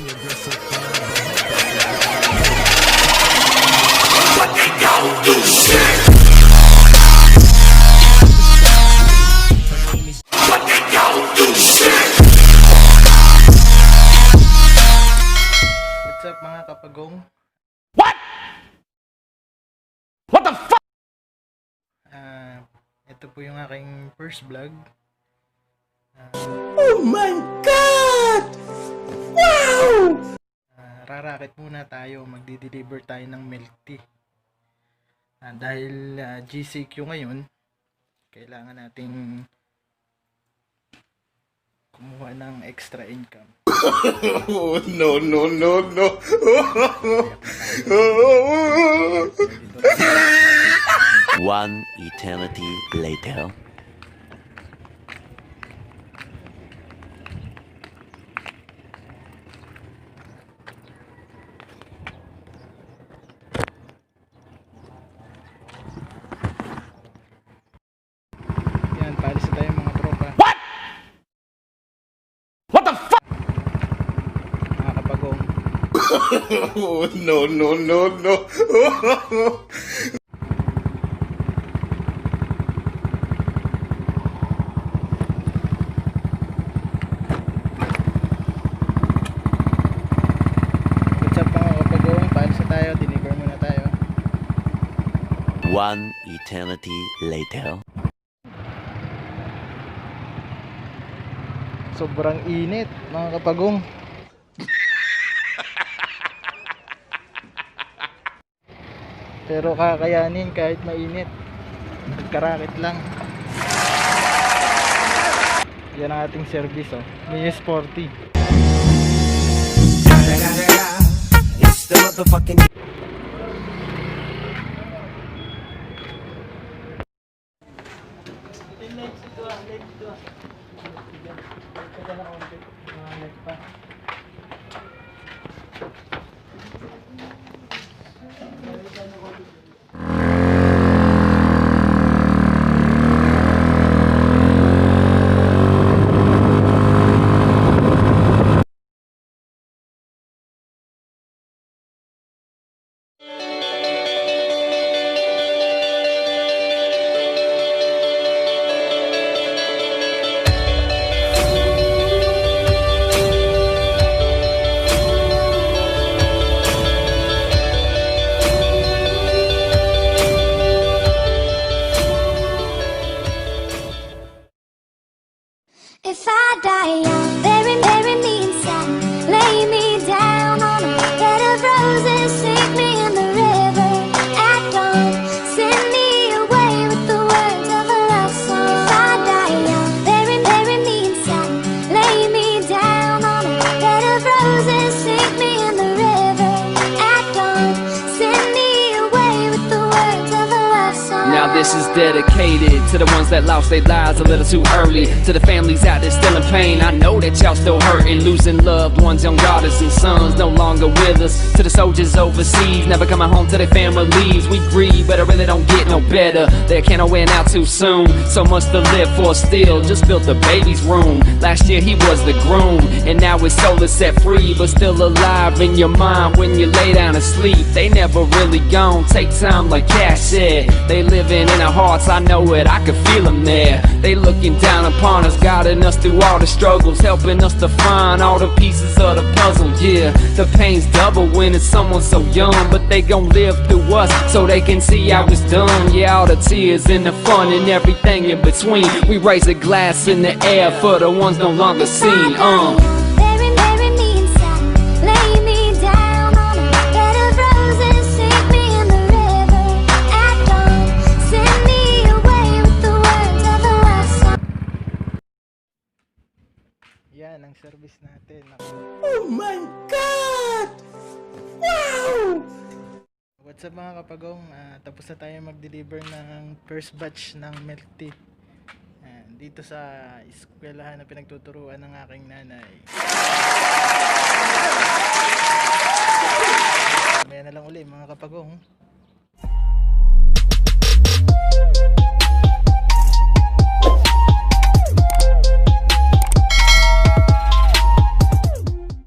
What's up mga kapagong? What? What the fuck? Ito po yung aking first vlog. Oh my God! Wow! Rarakit muna tayo, magdi-deliver tayo ng milk tea. Dahil GCQ ngayon, kailangan nating kumuha ng extra income. Oh, no. One eternity later. Yan, paalis na tayo mga tropa. What? What the fuck? Mga kapagong. Oh, no. What's up mga kapagong? Paalis na tayo, deliver muna tayo. One eternity later. Sobrang init mga kapagong. Pero kakayanin kahit mainit. Nagkarakit lang. Yan ang ating service, oh. May sporty. It's the motherfucking If I die young, bury me inside. Lay me down on a bed of roses. Sink me in the river at dawn. Send me away with the words of a love song. If I die young, bury me inside. Lay me down on a bed of roses. Sink me in the river at dawn. Send me away with the words of a love song. Now this is dedicated to the ones that lost their lives a little too early. To the families out there still in pain, I know that y'all still hurting. Losing loved ones, young daughters and sons no longer with us. To the soldiers overseas, never coming home to their families. We grieve, but it really don't get no better. They can't win out too soon. So much to live for still, just built the baby's room. Last year he was the groom, and now his soul is set free, but still alive in your mind when you lay down to sleep. They never really gone, take time like Cash said. They living in our hearts, I know it, I can feel them there. They looking down upon us, guiding us through all the struggles, helping us to find all the pieces of the puzzle. Yeah, the pain's double when it's someone so young, but they gon' live through us so they can see how it's done. Yeah, all the tears and the fun and everything in between. We raise a glass in the air for the ones no longer seen. Bury me inside. Lay me down on a bed of roses. Sink me in the river at dawn. Send me away with the words of a love song. Yan ang service natin. Oh my God! Wow! What's up mga kapagong? Tapos na tayo mag-deliver ng first batch ng milk tea. Dito sa eskwelahan na pinagtuturuan ng aking nanay. Maya na lang uli mga kapagong.